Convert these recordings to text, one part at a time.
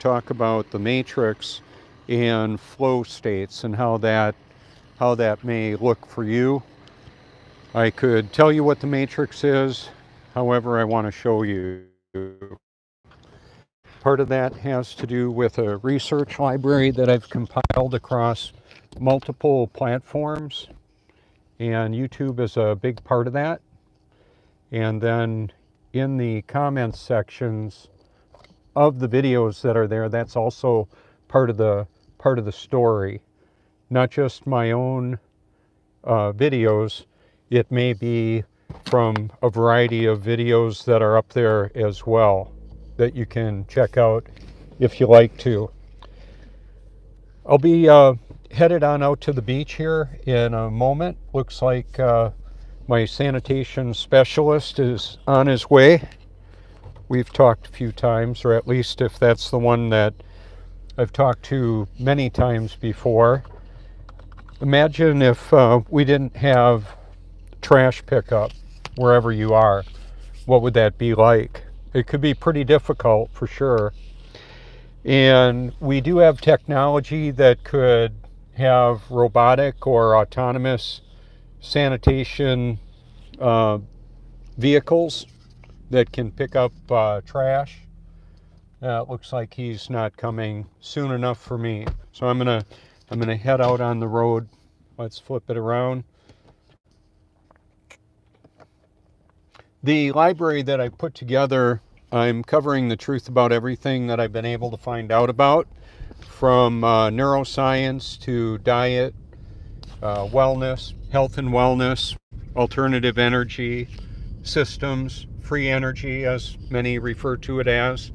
talk about the matrix and flow states and how that may look for you. I could tell you what the matrix is, however I want to show you. Part of that has to do with a research library that I've compiled across multiple platforms, and YouTube is a big part of that. And then in the comments sections of the videos that are there, that's also part of the story. Not just my own videos, it may be from a variety of videos that are up there as well that you can check out if you like to. I'll be headed on out to the beach here in a moment. Looks like my sanitation specialist is on his way. We've talked a few times, or at least if that's the one that I've talked to many times before. Imagine if we didn't have trash pickup wherever you are. What would that be like? It could be pretty difficult for sure. And we do have technology that could have robotic or autonomous sanitation vehicles that can pick up trash. It looks like he's not coming soon enough for me. So I'm gonna head out on the road. Let's flip it around. The library that I put together, I'm covering the truth about everything that I've been able to find out about, from neuroscience to diet, wellness, health and wellness, alternative energy systems, free energy, as many refer to it as.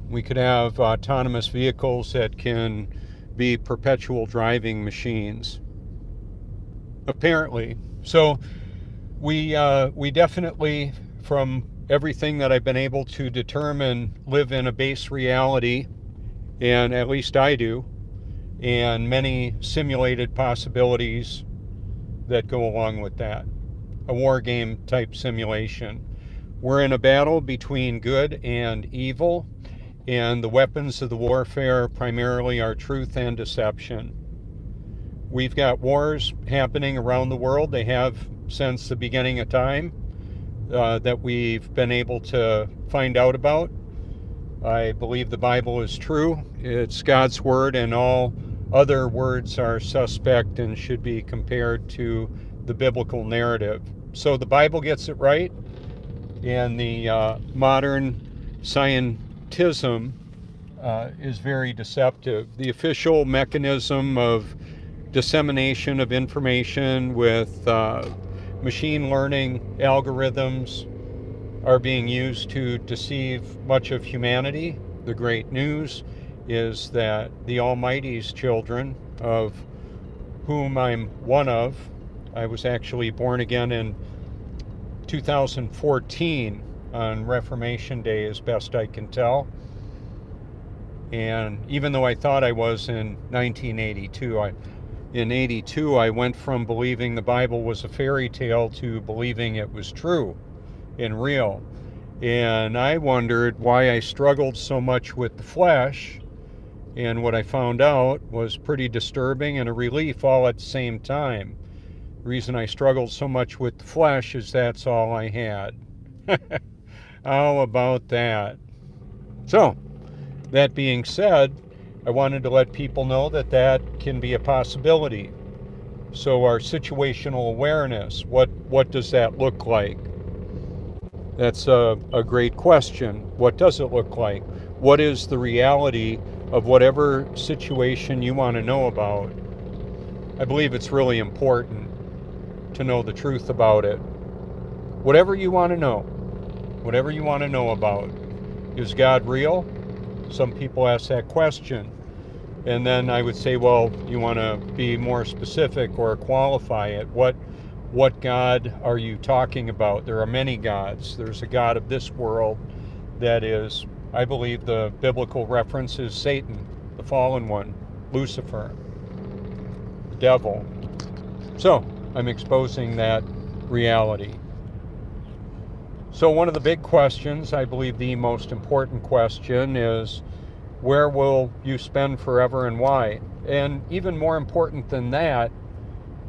We could have autonomous vehicles that can be perpetual driving machines, apparently. So we definitely, from everything that I've been able to determine, live in a base reality, and at least I do, and many simulated possibilities that go along with that. A war game type simulation. We're in a battle between good and evil, and the weapons of the warfare primarily are truth and deception. We've got wars happening around the world. They have since the beginning of time that we've been able to find out about. I believe the Bible is true. It's God's word, and all other words are suspect and should be compared to the biblical narrative. So the Bible gets it right, and the modern scientism is very deceptive. The official mechanism of dissemination of information with machine learning algorithms are being used to deceive much of humanity. The great news is that the Almighty's children, of whom I'm one of, I was actually born again in 2014 on Reformation Day, as best I can tell. And even though I thought I was in 1982, in 82, I went from believing the Bible was a fairy tale to believing it was true and real. And I wondered why I struggled so much with the flesh. And what I found out was pretty disturbing and a relief all at the same time. The reason I struggled so much with the flesh is that's all I had. How about that? So, that being said, I wanted to let people know that that can be a possibility. So our situational awareness, what does that look like? That's a great question. What does it look like? What is the reality of whatever situation you want to know about? I believe it's really important to know the truth about it. Whatever you want to know about. Is God real? Some people ask that question. And then I would say, well, you want to be more specific or qualify it. What God are you talking about? There are many gods. There's a God of this world that is, I believe the biblical reference is Satan, the fallen one, Lucifer, the devil. So I'm exposing that reality. So one of the big questions, I believe the most important question, is where will you spend forever and why? And even more important than that,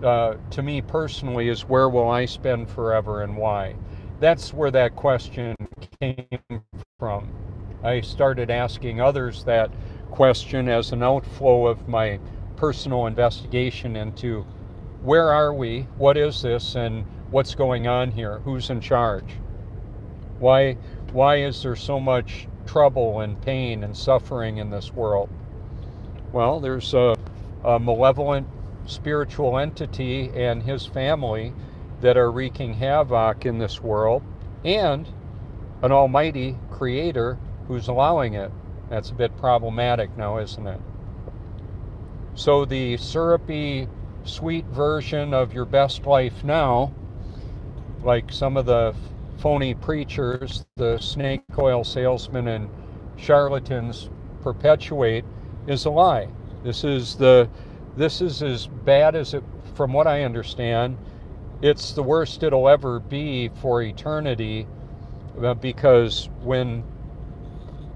to me personally, is where will I spend forever and why? That's where that question came from. I started asking others that question as an outflow of my personal investigation into where are we, what is this, and what's going on here, who's in charge? Why is there so much trouble and pain and suffering in this world? Well, there's a malevolent spiritual entity and his family that are wreaking havoc in this world, and an almighty creator who's allowing it. That's a bit problematic now, isn't it? So the syrupy, sweet version of your best life now, like some of the phony preachers, the snake oil salesmen and charlatans perpetuate, is a lie. This is as bad as it, from what I understand, it's the worst it'll ever be for eternity, because when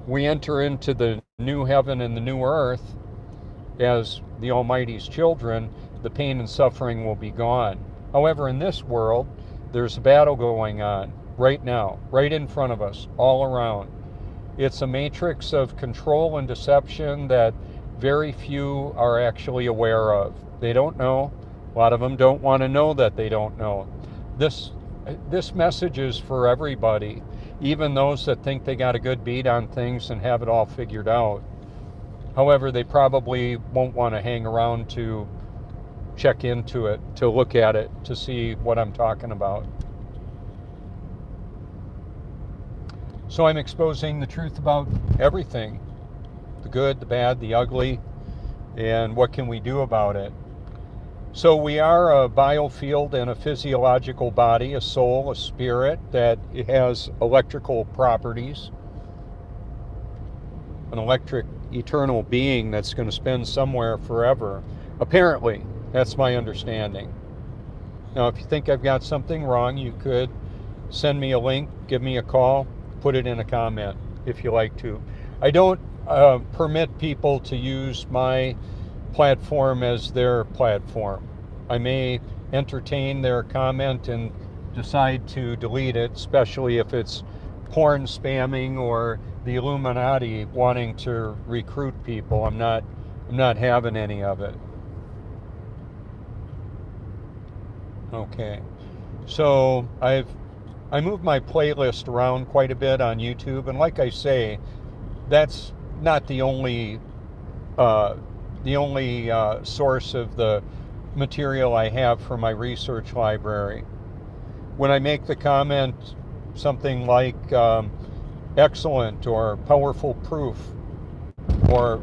we enter into the new heaven and the new earth as the Almighty's children, the pain and suffering will be gone. However, in this world, there's a battle going on right now, right in front of us, all around. It's a matrix of control and deception that very few are actually aware of. They don't know. A lot of them don't want to know that they don't know. This message is for everybody, even those that think they got a good beat on things and have it all figured out. However, they probably won't want to hang around to check into it, to look at it, to see what I'm talking about. So I'm exposing the truth about everything, the good, the bad, the ugly, and what can we do about it. So we are a biofield and a physiological body, a soul, a spirit that has electrical properties, an electric eternal being that's going to spend somewhere forever. Apparently, that's my understanding. Now, if you think I've got something wrong, you could send me a link, give me a call, put it in a comment if you like to. I don't permit people to use my platform as their platform. I may entertain their comment and decide to delete it, especially if it's porn spamming or the Illuminati wanting to recruit people. I'm not having any of it. Okay, so I moved my playlist around quite a bit on YouTube, and like I say, that's not the only source of the material I have for my research library. When I make the comment something like excellent or powerful proof or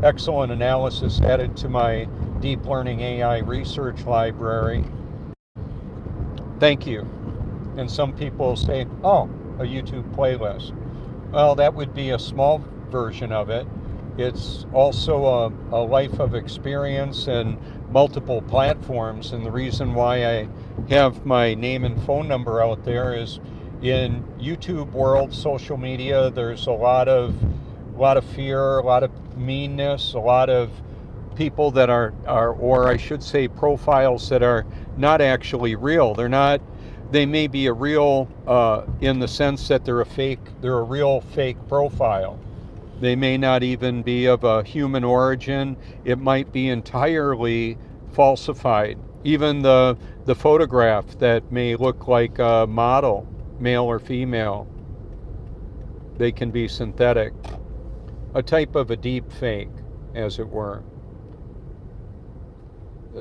excellent analysis added to my deep learning AI research library, thank you. And some people say, oh, a YouTube playlist. Well, that would be a small version of it. It's also a life of experience and multiple platforms. And the reason why I have my name and phone number out there is in YouTube world, social media, there's a lot of fear, a lot of meanness, a lot of people that are, or I should say profiles that are not actually real. They may be a real in the sense that they're a real fake profile. They may not even be of a human origin. It might be entirely falsified. Even the photograph that may look like a model, male or female, they can be synthetic. A type of a deep fake, as it were.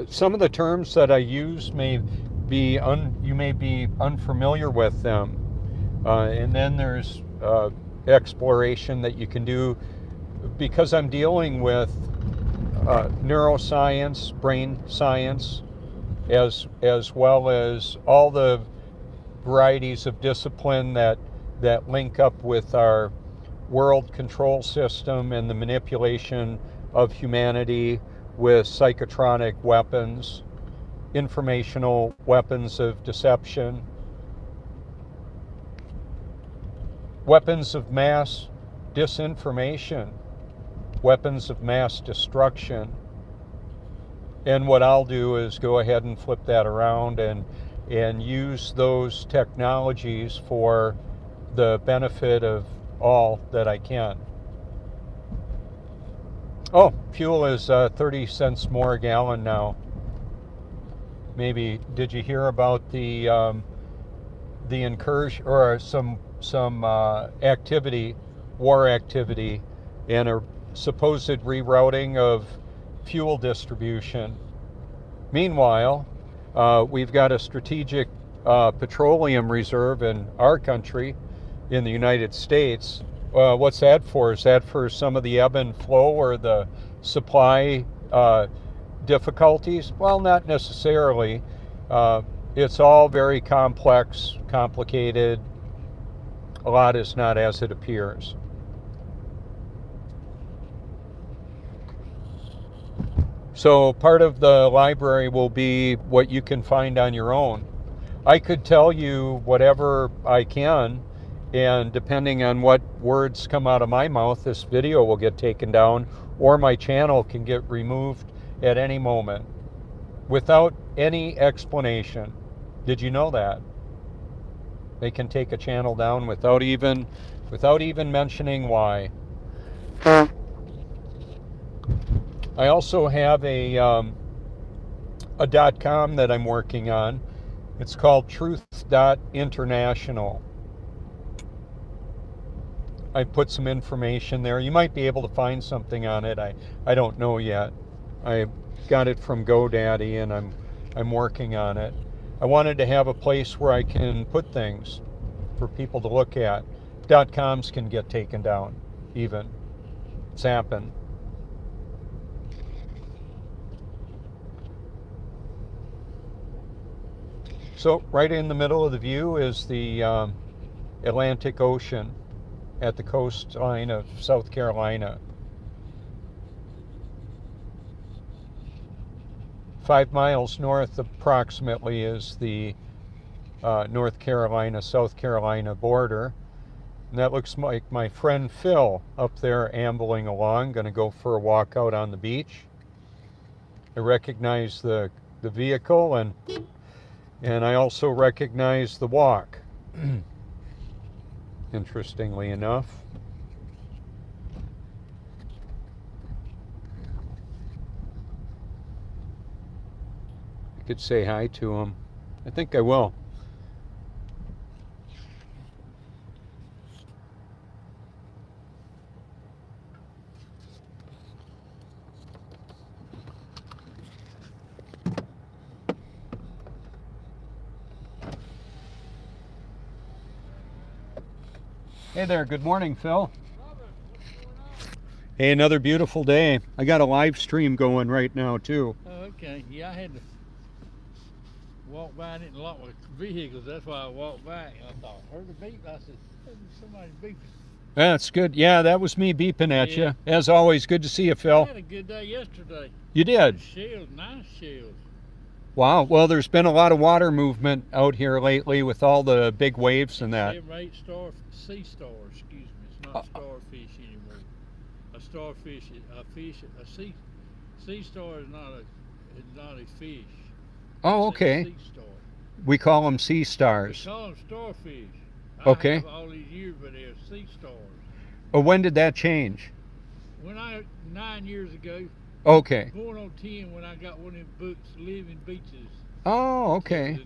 Some of the terms that I use you may be unfamiliar with them. And then there's exploration that you can do, because I'm dealing with neuroscience, brain science, as well as all the varieties of discipline that link up with our world control system and the manipulation of humanity with psychotronic weapons, informational weapons of deception, weapons of mass disinformation, weapons of mass destruction. And what I'll do is go ahead and flip that around and use those technologies for the benefit of all that I can. Oh, fuel is 30 cents more a gallon now. Maybe, did you hear about the incursion or some activity, war activity, and a supposed rerouting of fuel distribution? Meanwhile, we've got a strategic petroleum reserve in our country, in the United States. What's that for? Is that for some of the ebb and flow or the supply difficulties? Well, not necessarily. It's all very complex, complicated. A lot is not as it appears. So part of the library will be what you can find on your own. I could tell you whatever I can, and depending on what words come out of my mouth, this video will get taken down, or my channel can get removed at any moment without any explanation. Did you know that? They can take a channel down without even mentioning why. I also have a .com that I'm working on. It's called truth.international. I put some information there. You might be able to find something on it. I don't know yet. I got it from GoDaddy and I'm working on it. I wanted to have a place where I can put things for people to look at. .coms can get taken down even. It's happened. So right in the middle of the view is the Atlantic Ocean at the coastline of South Carolina. 5 miles north approximately is the North Carolina-South Carolina border. And that looks like my friend Phil up there ambling along, going to go for a walk out on the beach. I recognize the vehicle and I also recognize the walk, interestingly enough. I could say hi to him. I think I will. Hey there, good morning, Phil. Hey, another beautiful day. I got a live stream going right now, too. Oh, okay. Yeah, I had to walk by and didn't lock my vehicles. That's why I walked back. And I thought, heard the beep. I said, somebody beeping. That's good. Yeah, that was me beeping at you. As always, good to see you, Phil. I had a good day yesterday. You did? Shells, nice shells. Wow. Well, there's been a lot of water movement out here lately with all the big waves and that. 8 sea stars, excuse me. It's not starfish anymore. A starfish, sea star is not a fish. Oh, okay. Sea star. We call them sea stars. We call them starfish. Okay. I have all these years, but they're sea stars. Oh, when did that change? 9 years ago. Okay. Going on 10 when I got one of them books, Living Beaches. Oh, okay.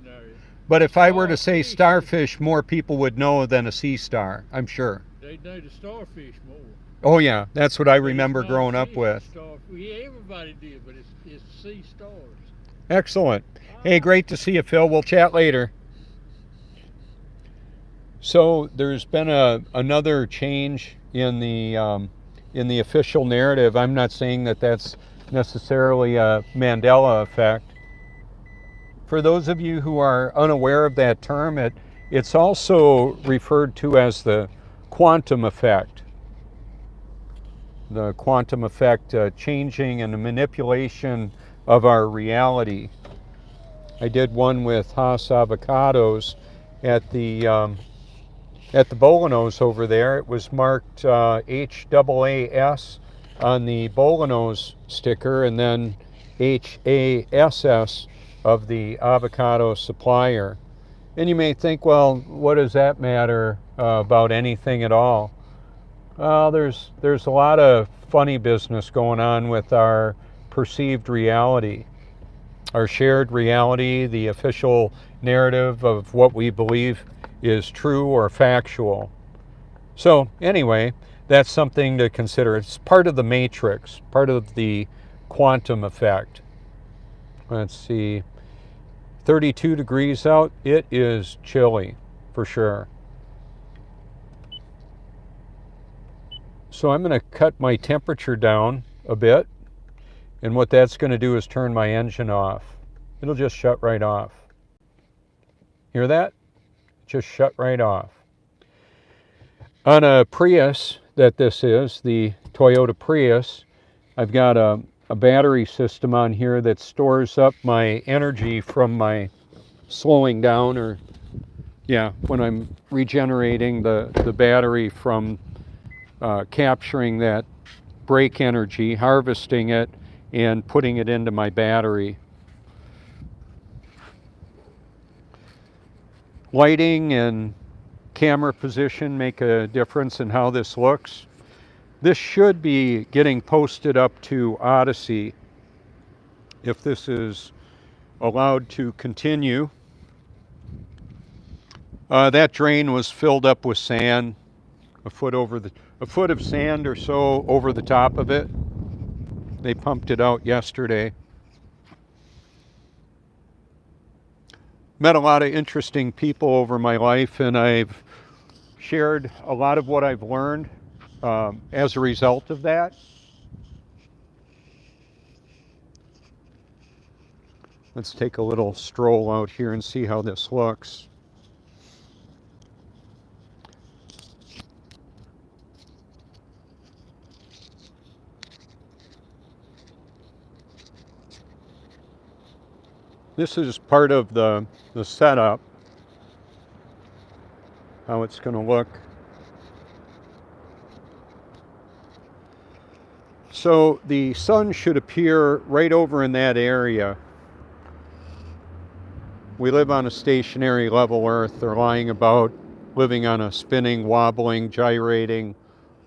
But if I were to say starfish, more people would know than a sea star, I'm sure. They know the starfish more. Oh, yeah. That's what I remember growing up with. Yeah, everybody did, but it's sea stars. Excellent. Hey, great to see you, Phil. We'll chat later. So there's been another change in the official narrative. I'm not saying that that's necessarily a Mandela effect. For those of you who are unaware of that term, it's also referred to as the quantum effect. The quantum effect changing and the manipulation of our reality. I did one with Haas Avocados at the Bolanos over there. It was marked HAAS on the Bolanos sticker, and then HASS of the avocado supplier. And you may think, well, what does that matter about anything at all? Well, there's a lot of funny business going on with our perceived reality, our shared reality, the official narrative of what we believe is true or factual. So anyway, that's something to consider. It's part of the matrix, part of the quantum effect. Let's see, 32 degrees out. It is chilly for sure. So I'm going to cut my temperature down a bit, and what that's going to do is turn my engine off. It'll just shut right off. Hear that? Just shut right off. On a Prius that this is, the Toyota Prius, I've got a battery system on here that stores up my energy from my slowing down, or when I'm regenerating the battery from capturing that brake energy, harvesting it, and putting it into my battery. Lighting and camera position make a difference in how this looks. This should be getting posted up to Odyssey if this is allowed to continue. That drain was filled up with sand, a foot of sand or so over the top of it. They pumped it out yesterday. Met a lot of interesting people over my life, and I've shared a lot of what I've learned as a result of that. Let's take a little stroll out here and see how this looks. This is part of the setup, how it's going to look. So the sun should appear right over in that area. We live on a stationary level Earth. They're lying about living on a spinning, wobbling, gyrating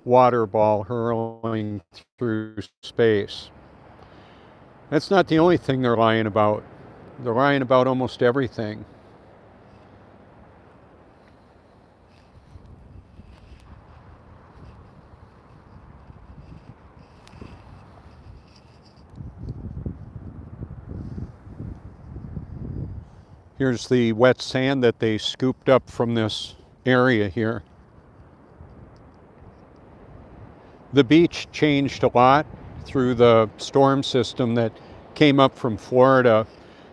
water ball hurling through space. That's not the only thing they're lying about. They're lying about almost everything. Here's the wet sand that they scooped up from this area here. The beach changed a lot through the storm system that came up from Florida.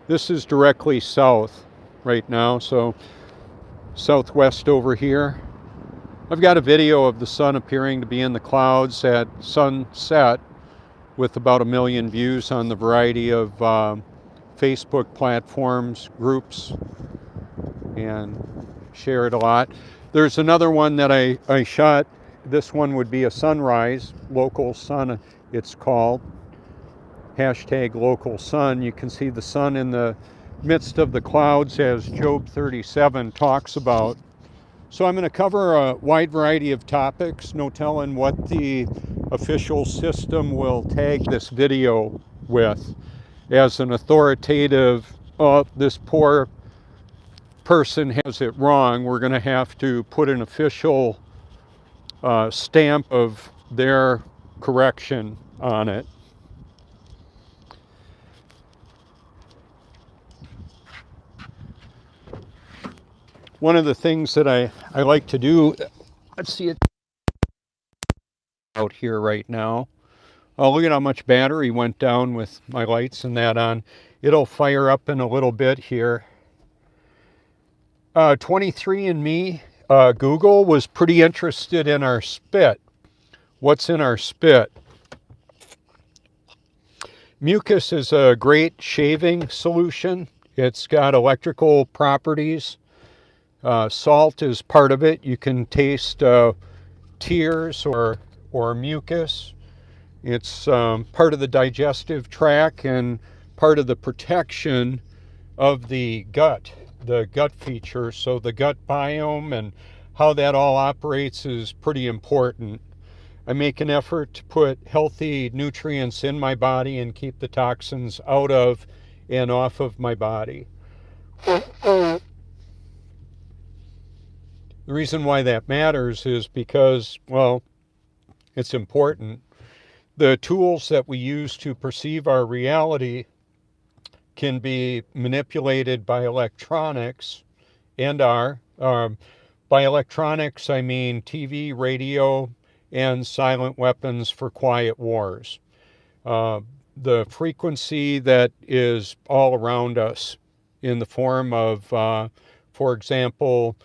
This is directly south right now, so southwest over here. I've got a video of the sun appearing to be in the clouds at sunset with about 1 million views on the variety of Facebook platforms, groups, and share it a lot. There's another one that I shot. This one would be a sunrise, local sun it's called. Hashtag local sun. You can see the sun in the midst of the clouds, as Job 37 talks about. So I'm going to cover a wide variety of topics. No telling what the official system will tag this video with as an authoritative, this poor person has it wrong. We're going to have to put an official stamp of their correction on it. One of the things that I like to do, let's see it out here right now. Oh, look at how much battery went down with my lights and that on. It'll fire up in a little bit here. 23andMe, Google was pretty interested in our spit. What's in our spit? Mucus is a great shaving solution. It's got electrical properties. Salt is part of it. You can taste tears or mucus. It's part of the digestive tract and part of the protection of the gut feature. So the gut biome and how that all operates is pretty important. I make an effort to put healthy nutrients in my body and keep the toxins out of and off of my body. The reason why that matters is because, well, it's important. The tools that we use to perceive our reality can be manipulated by electronics and are. By electronics, I mean TV, radio, and silent weapons for quiet wars. The frequency that is all around us in the form of, for example,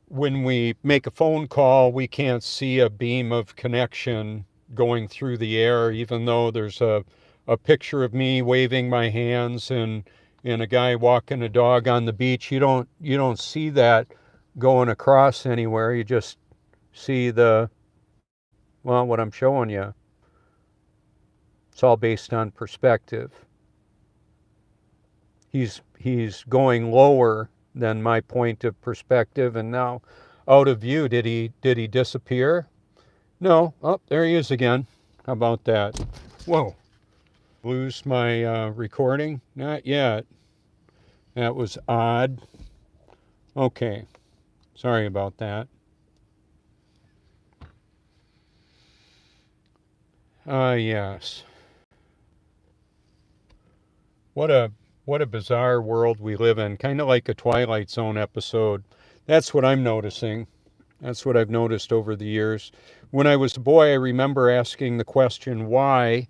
when we make a phone call, we can't see a beam of connection going through the air, even though there's a picture of me waving my hands and a guy walking a dog on the beach. You don't see that going across anywhere. You just see what I'm showing you. It's all based on perspective. He's going lower than my point of perspective, and now out of view. Did he disappear? No. Oh, there he is again. How about that? Whoa. Lose my recording? Not yet. That was odd. Okay. Sorry about that. Yes. What a bizarre world we live in. Kind of like a Twilight Zone episode. That's what I'm noticing. That's what I've noticed over the years. When I was a boy, I remember asking the question, why?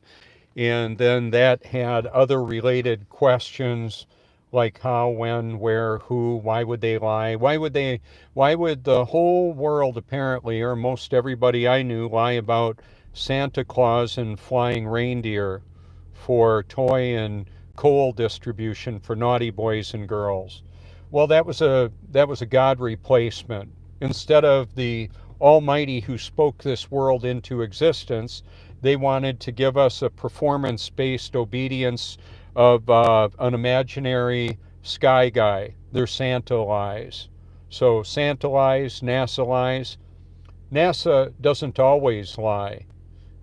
And then that had other related questions like how, when, where, who, why would they lie? Why would the whole world apparently, or most everybody I knew, lie about Santa Claus and flying reindeer for toy and coal distribution for naughty boys and girls? Well, that was a God replacement. Instead of the Almighty who spoke this world into existence, they wanted to give us a performance-based obedience of an imaginary sky guy. They're Santa lies. So Santa lies, NASA lies. NASA doesn't always lie.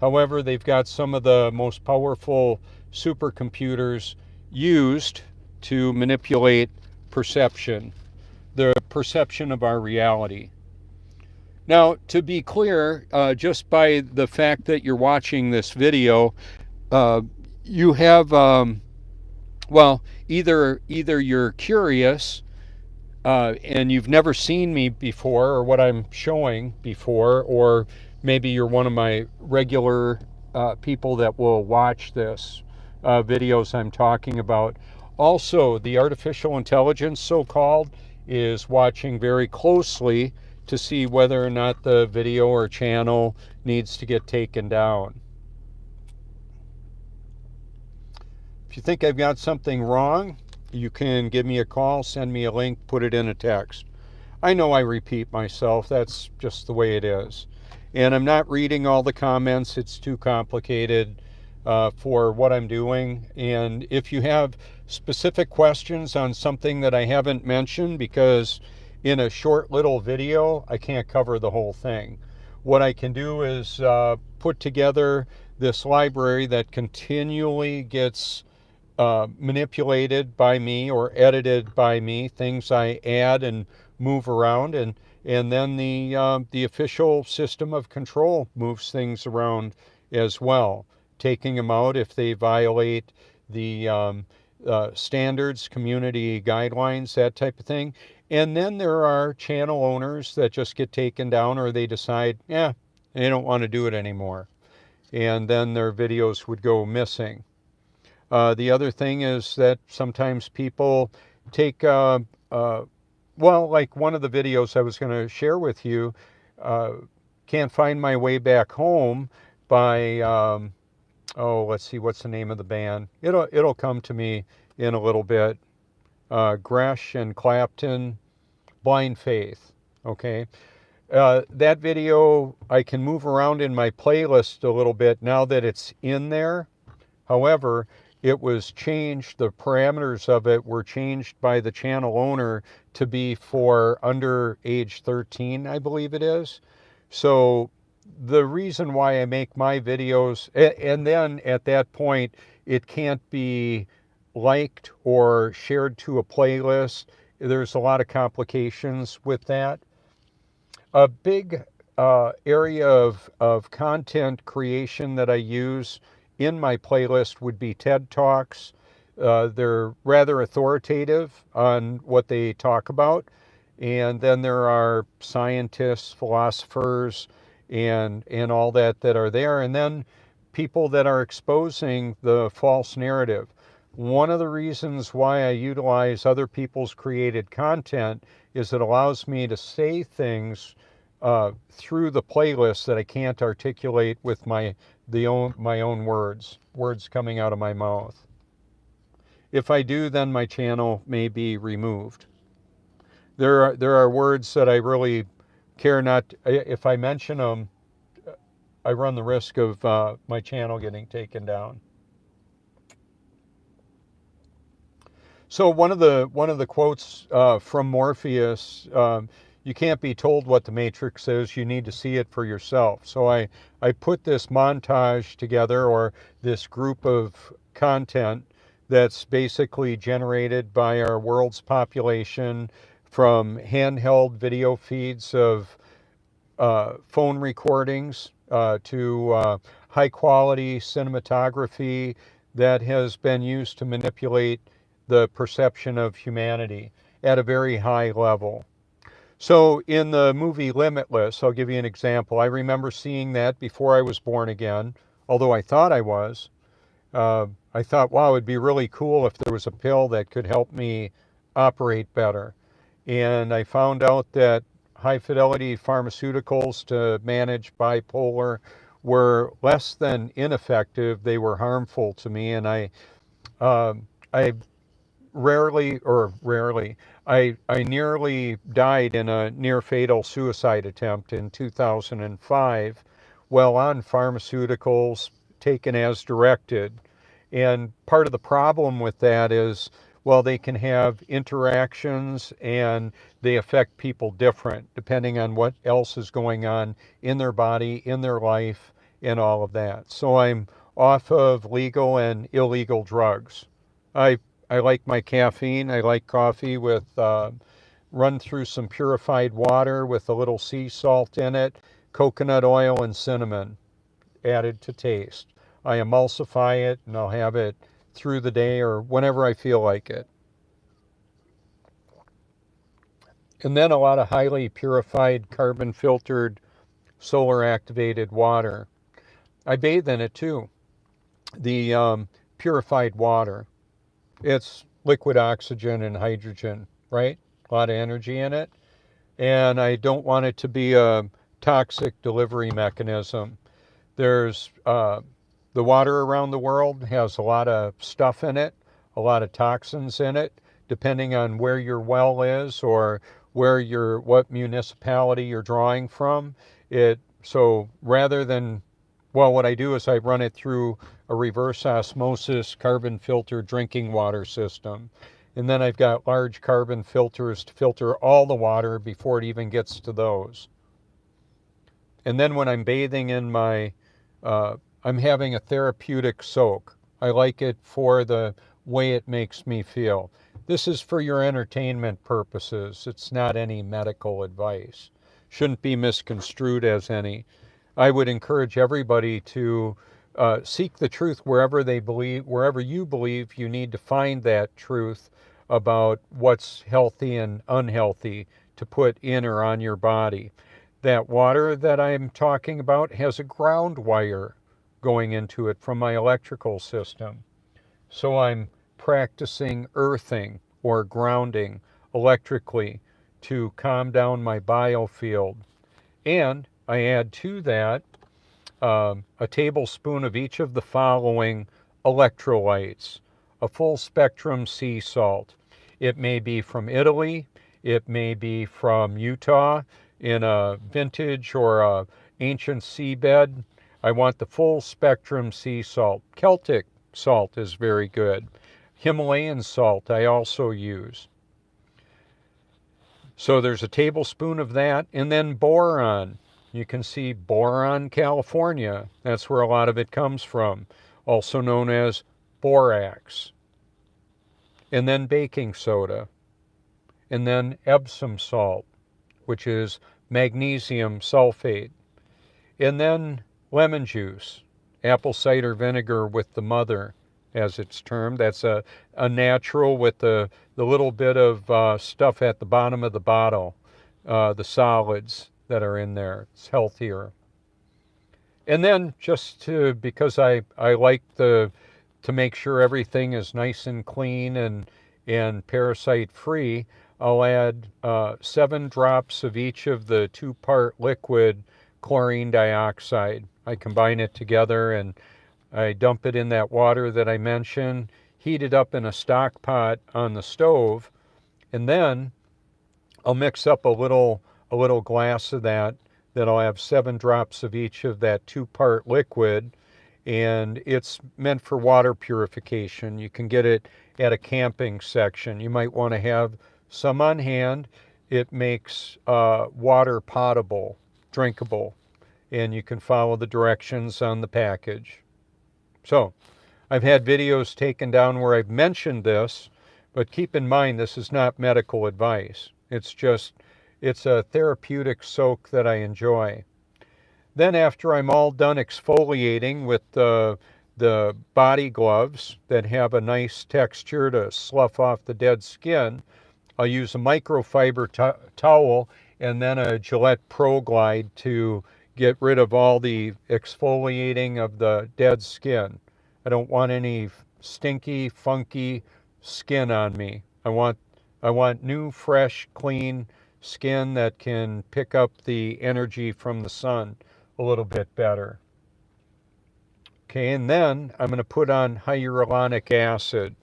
However, they've got some of the most powerful supercomputers used to manipulate perception, the perception of our reality. Now, to be clear, just by the fact that you're watching this video, you have, either you're curious and you've never seen me before or what I'm showing before, or maybe you're one of my regular people that will watch this videos I'm talking about. Also, the artificial intelligence, so-called, is watching very closely to see whether or not the video or channel needs to get taken down. If you think I've got something wrong, you can give me a call, send me a link, put it in a text. I know I repeat myself. That's just the way it is. And I'm not reading all the comments. It's too complicated for what I'm doing. And if you have specific questions on something that I haven't mentioned, because in a short little video, I can't cover the whole thing. What I can do is put together this library that continually gets manipulated by me or edited by me, things I add and move around, and then the official system of control moves things around as well, taking them out if they violate the standards, community guidelines, that type of thing. And then there are channel owners that just get taken down, or they decide, they don't want to do it anymore. And then their videos would go missing. The other thing is that sometimes people take, like one of the videos I was going to share with you, Can't Find My Way Back Home by, let's see, what's the name of the band? It'll come to me in a little bit. Gresh and Clapton, Blind Faith, okay? That video, I can move around in my playlist a little bit now that it's in there. However, it was changed, the parameters of it were changed by the channel owner to be for under age 13, I believe it is. So the reason why I make my videos, and then at that point, it can't be liked or shared to a playlist. There's a lot of complications with that. A big area of content creation that I use in my playlist would be TED Talks. They're rather authoritative on what they talk about. And then there are scientists, philosophers, and all that are there. And then people that are exposing the false narrative. One of the reasons why I utilize other people's created content is it allows me to say things through the playlist that I can't articulate with my own words coming out of my mouth. If I do, then my channel may be removed. There are words that I really care not. If I mention them, I run the risk of my channel getting taken down. So one of the quotes from Morpheus, you can't be told what the Matrix is, you need to see it for yourself. So I put this montage together, or this group of content that's basically generated by our world's population from handheld video feeds of phone recordings to high quality cinematography that has been used to manipulate the perception of humanity at a very high level. So in the movie Limitless, I'll give you an example. I remember seeing that before I was born again, although I thought I was. I thought, wow, it'd be really cool if there was a pill that could help me operate better. And I found out that high fidelity pharmaceuticals to manage bipolar were less than ineffective. They were harmful to me, and I I nearly died in a near fatal suicide attempt in 2005 while on pharmaceuticals taken as directed. And part of the problem with that is, well, they can have interactions and they affect people different depending on what else is going on in their body, in their life, and all of that. So I'm off of legal and illegal drugs. I like my caffeine. I like coffee with run through some purified water with a little sea salt in it, coconut oil and cinnamon added to taste. I emulsify it and I'll have it through the day or whenever I feel like it. And then a lot of highly purified, carbon filtered, solar activated water. I bathe in it too. The purified water. It's liquid oxygen and hydrogen, right? A lot of energy in it. And I don't want it to be a toxic delivery mechanism. There's the water around the world has a lot of stuff in it, a lot of toxins in it, depending on where your well is or what municipality you're drawing from. So rather than, well, what I do is I run it through a reverse osmosis carbon filter drinking water system. And then I've got large carbon filters to filter all the water before it even gets to those. And then when I'm bathing in I'm having a therapeutic soak. I like it for the way it makes me feel. This is for your entertainment purposes. It's not any medical advice. Shouldn't be misconstrued as any. I would encourage everybody to seek the truth wherever you believe you need to find that truth about what's healthy and unhealthy to put in or on your body. That water that I'm talking about has a ground wire going into it from my electrical system. So I'm practicing earthing or grounding electrically to calm down my biofield. And I add to that a tablespoon of each of the following electrolytes. A full spectrum sea salt. It may be from Italy, it may be from Utah, in a vintage or a ancient seabed, I want the full spectrum sea salt. Celtic salt is very good. Himalayan salt I also use. So there's a tablespoon of that, and then boron. You can see Boron, California. That's where a lot of it comes from, also known as borax. And then baking soda. And then Epsom salt, which is magnesium sulfate. And then lemon juice, apple cider vinegar with the mother, as it's termed. That's a natural with the little bit of stuff at the bottom of the bottle, the solids that are in there. It's healthier. And then just because I like to make sure everything is nice and clean and parasite free, I'll add 7 drops of each of the 2-part liquid chlorine dioxide. I combine it together and I dump it in that water that I mentioned, heat it up in a stock pot on the stove, and then I'll mix up a little glass of that I'll have 7 drops of each of that 2-part liquid, and it's meant for water purification. You can get it at a camping section. You might want to have some on hand. It makes water potable, drinkable, and you can follow the directions on the package. So, I've had videos taken down where I've mentioned this, but keep in mind this is not medical advice. It's a therapeutic soak that I enjoy. Then after I'm all done exfoliating with the body gloves that have a nice texture to slough off the dead skin, I'll use a microfiber towel and then a Gillette Pro Glide to get rid of all the exfoliating of the dead skin. I don't want any stinky, funky skin on me. I want new, fresh, clean skin that can pick up the energy from the sun a little bit better. Okay, and then I'm going to put on hyaluronic acid.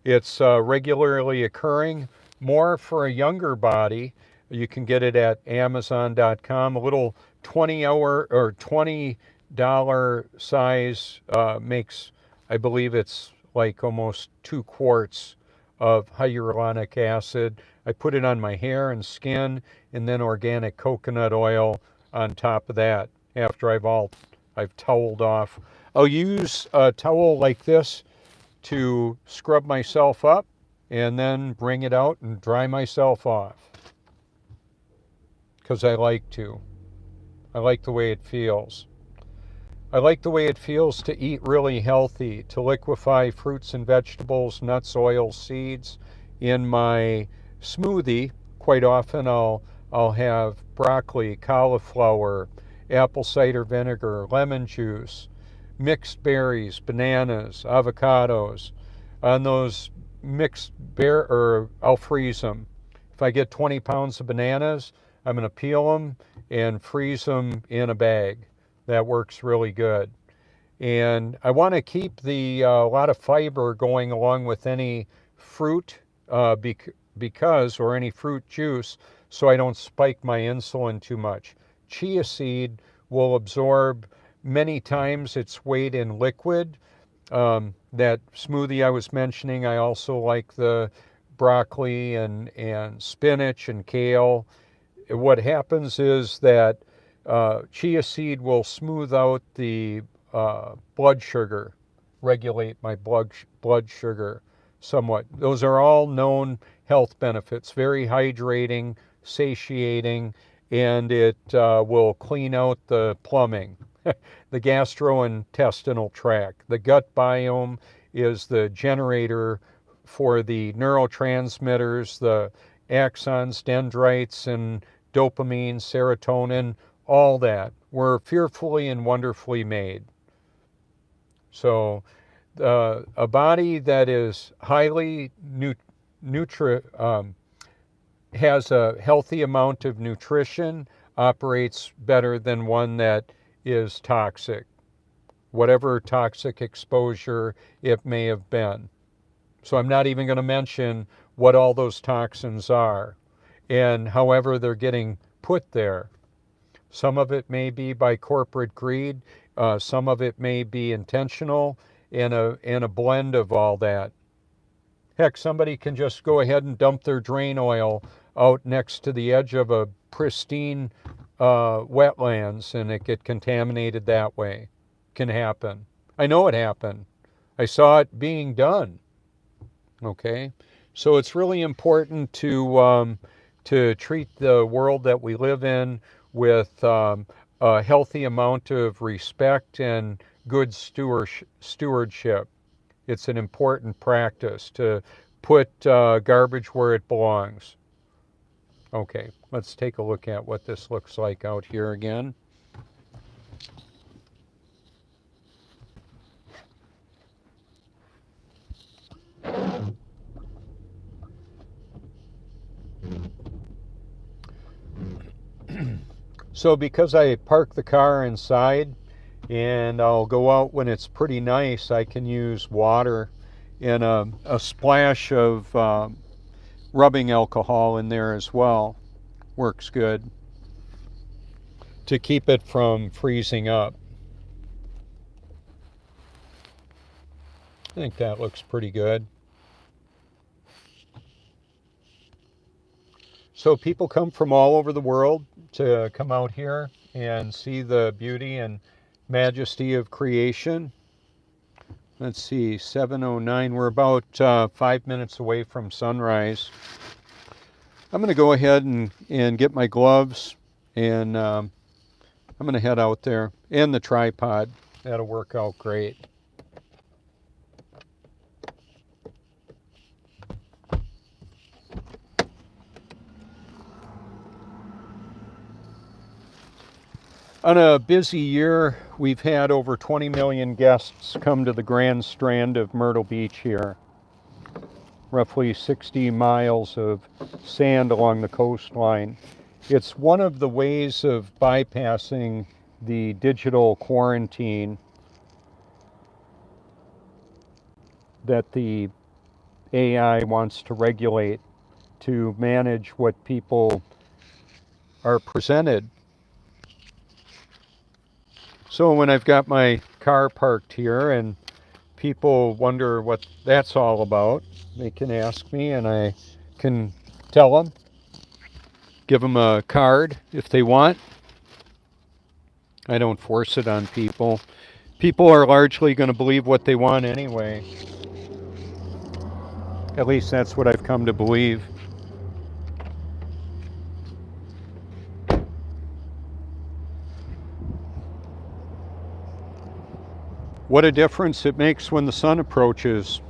It's regularly occurring, more for a younger body. You can get it at Amazon.com. A little $20 or $20 size makes, I believe it's like almost 2 quarts of hyaluronic acid. I put it on my hair and skin, and then organic coconut oil on top of that after I've toweled off. I'll use a towel like this to scrub myself up and then bring it out and dry myself off, because I like to. I like the way it feels. I like the way it feels to eat really healthy, to liquefy fruits and vegetables, nuts, oils, seeds in my smoothie. Quite often I'll have broccoli, cauliflower, apple cider vinegar, lemon juice, mixed berries, bananas, avocados. On those I'll freeze them. If I get 20 pounds of bananas, I'm going to peel them and freeze them in a bag. That works really good. And I want to keep a lot of fiber going along with any fruit or any fruit juice, so I don't spike my insulin too much. Chia seed will absorb many times its weight in liquid. That smoothie I was mentioning, I also like the broccoli and spinach and kale. What happens is that chia seed will smooth out the blood sugar, regulate my blood sugar somewhat. Those are all known health benefits, very hydrating, satiating, and it will clean out the plumbing, the gastrointestinal tract. The gut biome is the generator for the neurotransmitters, the axons, dendrites, and dopamine, serotonin, all that. We're fearfully and wonderfully made. So a body that is highly has a healthy amount of nutrition operates better than one that is toxic, whatever toxic exposure it may have been. So I'm not even going to mention what all those toxins are and however they're getting put there. Some of it may be by corporate greed, some of it may be intentional, and a blend of all that. Heck, somebody can just go ahead and dump their drain oil out next to the edge of a pristine wetlands and it get contaminated that way. Can happen. I know it happened. I saw it being done. Okay, so it's really important to treat the world that we live in with a healthy amount of respect and good stewardship. It's an important practice to put garbage where it belongs. Okay, let's take a look at what this looks like out here again. So because I park the car inside and I'll go out when it's pretty nice, I can use water and a splash of rubbing alcohol in there as well. Works good to keep it from freezing up. I think that looks pretty good. So people come from all over the world to come out here and see the beauty and majesty of creation. Let's see, 7:09. We're about 5 minutes away from sunrise. I'm going to go ahead and get my gloves, and I'm going to head out there, and the tripod. That'll work out great. On a busy year, we've had over 20 million guests come to the Grand Strand of Myrtle Beach here. Roughly 60 miles of sand along the coastline. It's one of the ways of bypassing the digital quarantine that the AI wants to regulate to manage what people are presented. So when I've got my car parked here and people wonder what that's all about, they can ask me and I can tell them, give them a card if they want. I don't force it on people. People are largely going to believe what they want anyway. At least that's what I've come to believe. What a difference it makes when the sun approaches.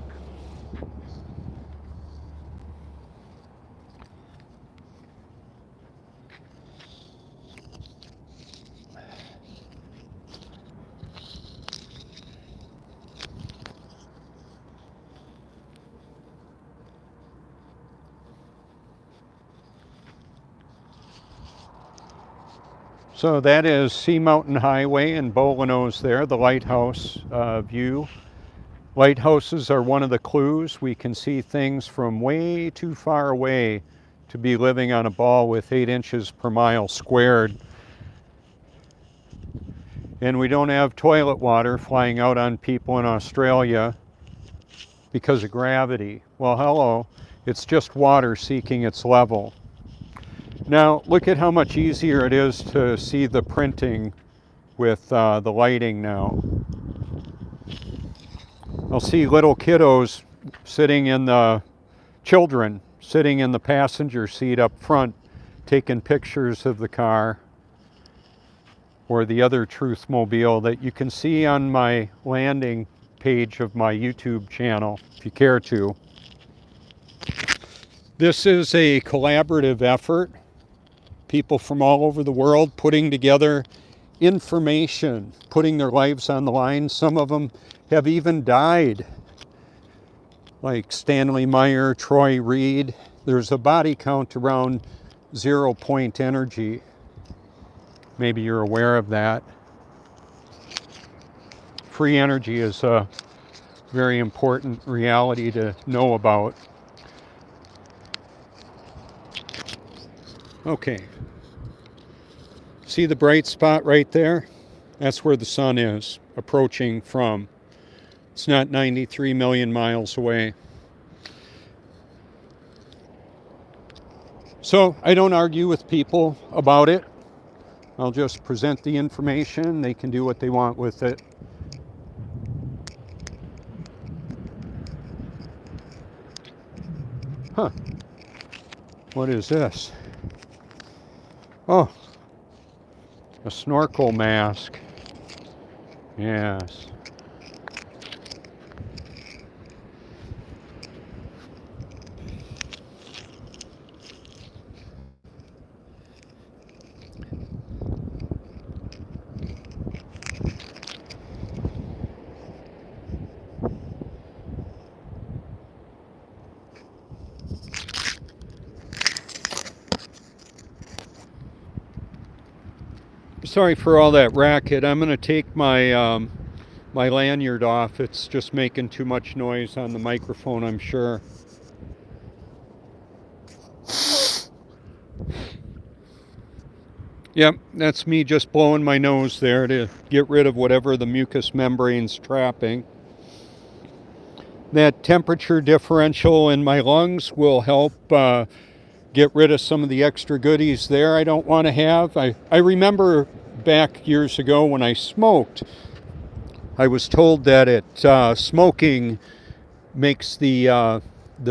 So that is Sea Mountain Highway and Bolanos there, the lighthouse view. Lighthouses are one of the clues. We can see things from way too far away to be living on a ball with 8 inches per mile squared. And we don't have toilet water flying out on people in Australia because of gravity. Well, hello, it's just water seeking its level. Now, look at how much easier it is to see the printing with the lighting now. I'll see little kiddos sitting in the, children sitting in the passenger seat up front, taking pictures of the car, or the other Truthmobile that you can see on my landing page of my YouTube channel, if you care to. This is a collaborative effort. People from all over the world putting together information, putting their lives on the line. Some of them have even died, like Stanley Meyer, Troy Reed. There's a body count around 0 point energy. Maybe you're aware of that. Free energy is a very important reality to know about. Okay, See the bright spot right there? That's where the sun is approaching from. It's not 93 million miles away. So I don't argue with people about it. I'll just present the information. They can do what they want with it. Huh. What is this? Oh, a snorkel mask. Yes. Sorry for all that racket. I'm going to take my my lanyard off. It's just making too much noise on the microphone, I'm sure. Yep, that's me just blowing my nose there to get rid of whatever the mucous membrane's trapping. That temperature differential in my lungs will help get rid of some of the extra goodies there I don't want to have. I remember back years ago when I smoked, I was told that smoking makes the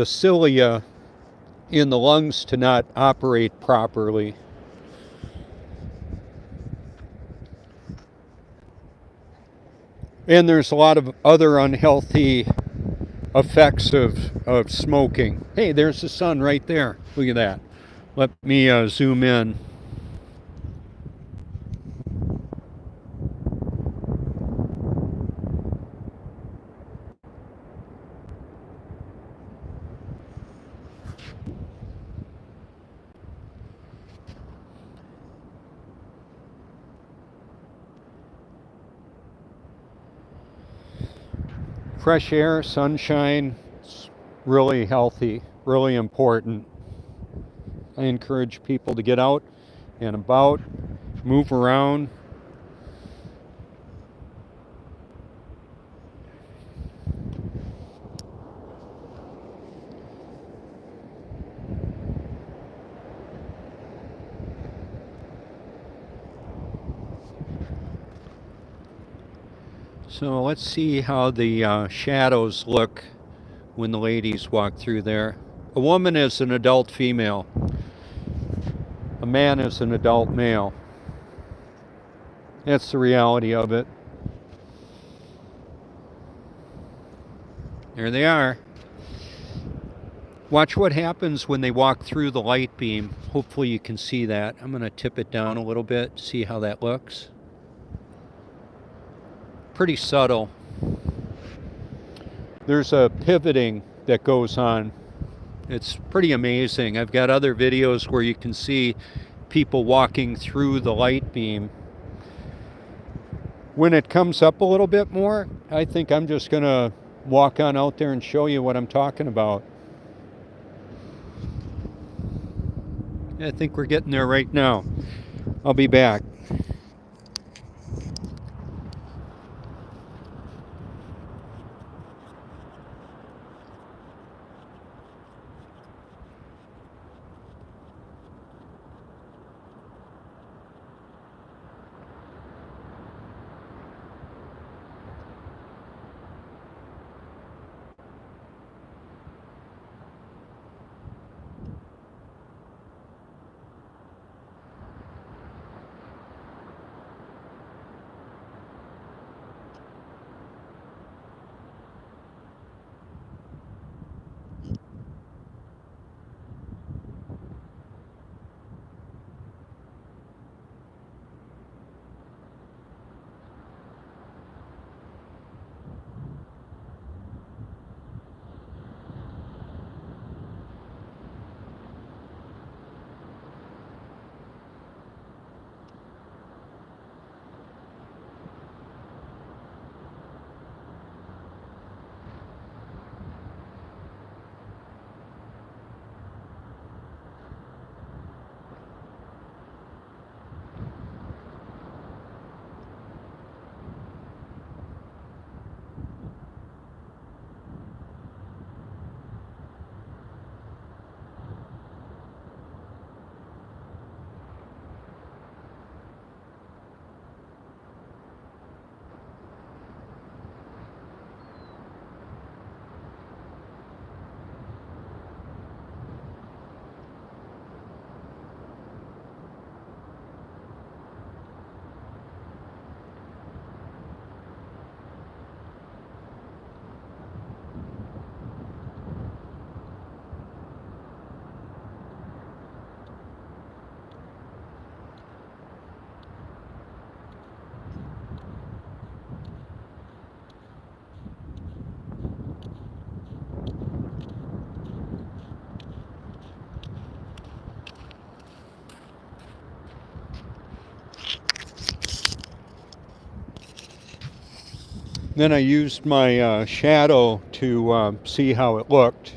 cilia in the lungs to not operate properly. And there's a lot of other unhealthy effects of smoking. Hey, there's the sun right there. Look at that. Let me zoom in. Fresh air, sunshine, it's really healthy, really important. I encourage people to get out and about, move around. So let's see how the shadows look when the ladies walk through there. A woman is an adult female. A man is an adult male. That's the reality of it. There they are. Watch what happens when they walk through the light beam. Hopefully you can see that. I'm going to tip it down a little bit, see how that looks. Pretty subtle. There's a pivoting that goes on. It's pretty amazing. I've got other videos where you can see people walking through the light beam. When it comes up a little bit more, I think I'm just going to walk on out there and show you what I'm talking about. I think we're getting there right now. I'll be back. Then I used my shadow to see how it looked,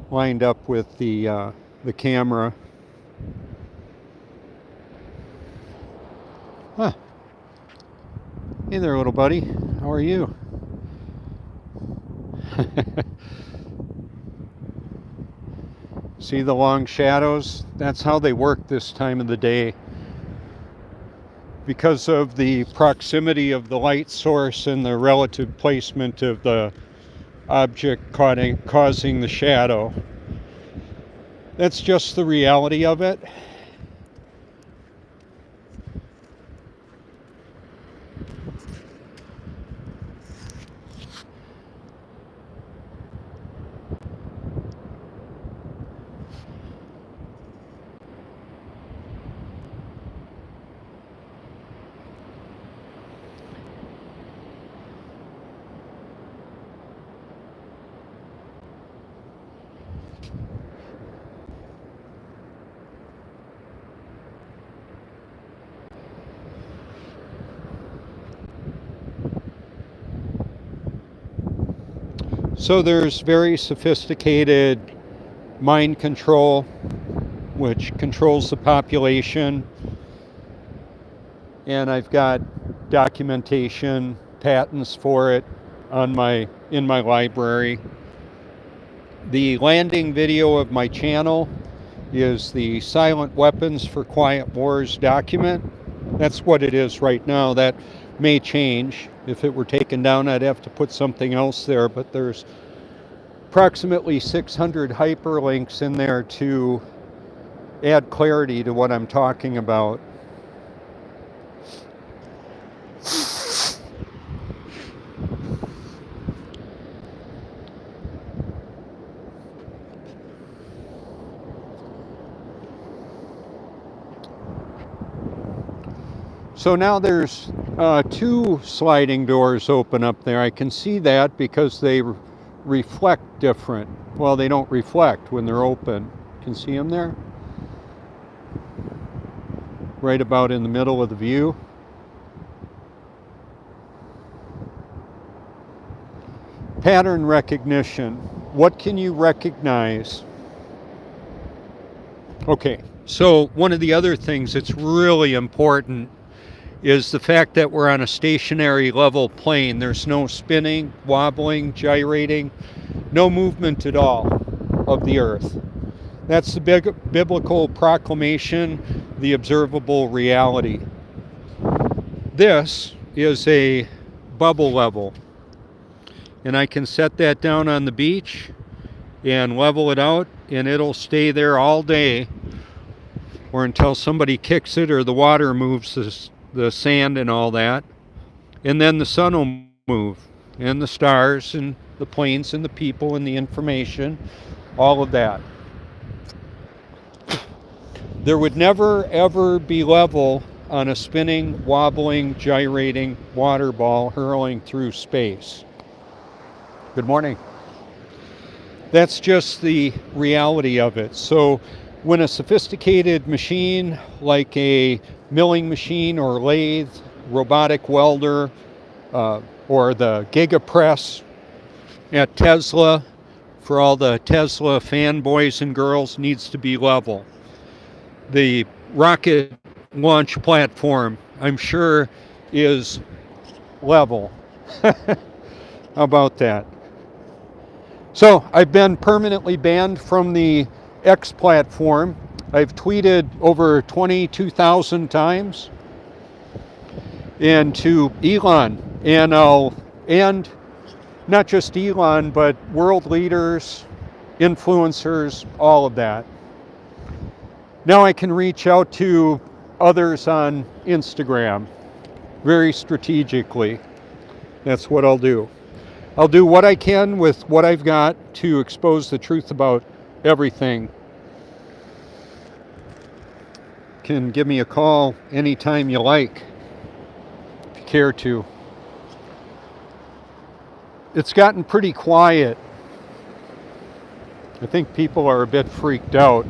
lined up with the camera. Huh. Hey there, little buddy. How are you? See the long shadows? That's how they work this time of the day. Because of the proximity of the light source and the relative placement of the object causing the shadow. That's just the reality of it. So there's very sophisticated mind control, which controls the population. And I've got documentation, patents for it in my library. The landing video of my channel is the Silent Weapons for Quiet Wars document. That's what it is right now. That may change. If it were taken down, I'd have to put something else there, but there's approximately 600 hyperlinks in there to add clarity to what I'm talking about. So now there's two sliding doors open up there. I can see that because they reflect different. Well, they don't reflect when they're open. You can see them there? Right about in the middle of the view. Pattern recognition. What can you recognize? Okay, so one of the other things that's really important is the fact that we're on a stationary level plane. There's no spinning, wobbling, gyrating, no movement at all of the earth. That's the biblical proclamation, the observable reality. This is a bubble level, and I can set that down on the beach and level it out, and it'll stay there all day or until somebody kicks it or the water moves the sand and all that, and then the sun will move, and the stars and the planes and the people and the information, all of that. There would never ever be level on a spinning, wobbling, gyrating water ball hurling through space. Good morning. That's just the reality of it. So when a sophisticated machine like a milling machine or lathe, robotic welder, or the GigaPress at Tesla, for all the Tesla fanboys and girls, needs to be level. The rocket launch platform, I'm sure, is level. How about that? So I've been permanently banned from the X platform. I've tweeted over 22,000 times, and to Elon, and not just Elon, but world leaders, influencers, all of that. Now I can reach out to others on Instagram very strategically. That's what I'll do. I'll do what I can with what I've got to expose the truth about everything. You can give me a call anytime you like, if you care to. It's gotten pretty quiet. I think people are a bit freaked out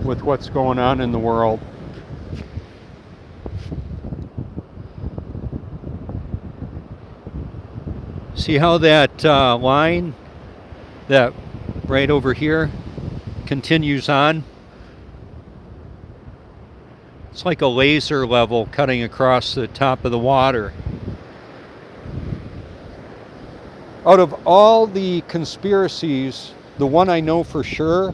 with what's going on in the world. See how that line, that right over here, continues on? It's like a laser level cutting across the top of the water. Out of all the conspiracies, the one I know for sure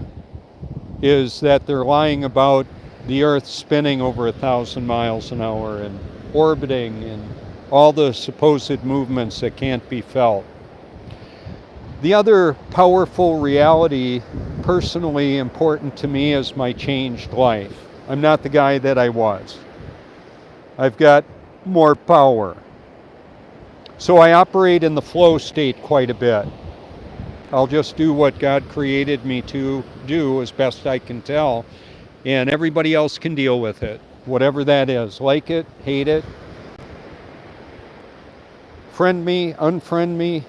is that they're lying about the Earth spinning over 1,000 miles an hour and orbiting and all the supposed movements that can't be felt. The other powerful reality, personally important to me, is my changed life. I'm not the guy that I was. I've got more power. So I operate in the flow state quite a bit. I'll just do what God created me to do as best I can tell, and everybody else can deal with it, whatever that is. Like it, hate it, friend me, unfriend me,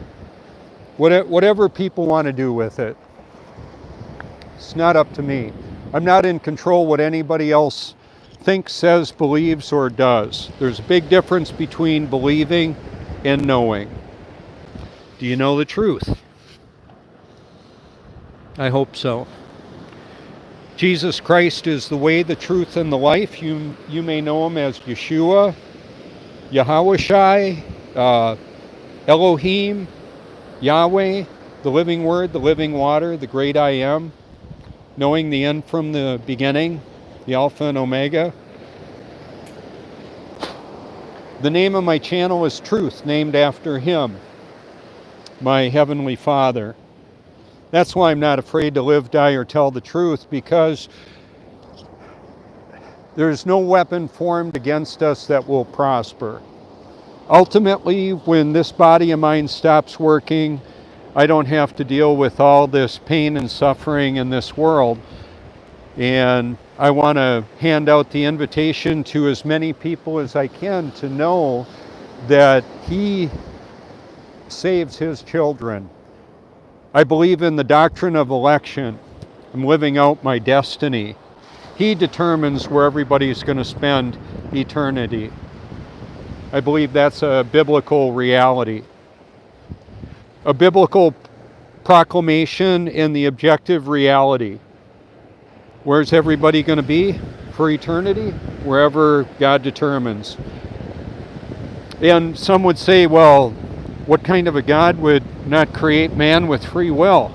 whatever people want to do with it. It's not up to me. I'm not in control what anybody else thinks, says, believes, or does. There's a big difference between believing and knowing. Do you know the truth? I hope so. Jesus Christ is the way, the truth, and the life. You may know him as Yeshua, Yahawashai, Elohim, Yahweh, the living word, the living water, the great I am, knowing the end from the beginning, the Alpha and Omega. The name of my channel is Truth, named after him, my Heavenly Father. That's why I'm not afraid to live, die, or tell the truth, because there's no weapon formed against us that will prosper. Ultimately, when this body of mine stops working, I don't have to deal with all this pain and suffering in this world. And I want to hand out the invitation to as many people as I can to know that he saves his children. I believe in the doctrine of election. I'm living out my destiny. He determines where everybody's going to spend eternity. I believe that's a biblical reality. A biblical proclamation in the objective reality. Where's everybody going to be for eternity? Wherever God determines. And some would say, well, what kind of a God would not create man with free will?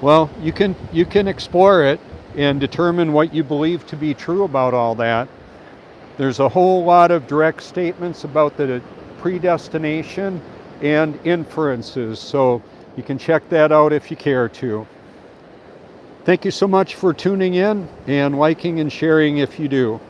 Well, you can explore it and determine what you believe to be true about all that. There's a whole lot of direct statements about the predestination and inferences, so you can check that out if you care to. Thank you so much for tuning in and liking and sharing if you do.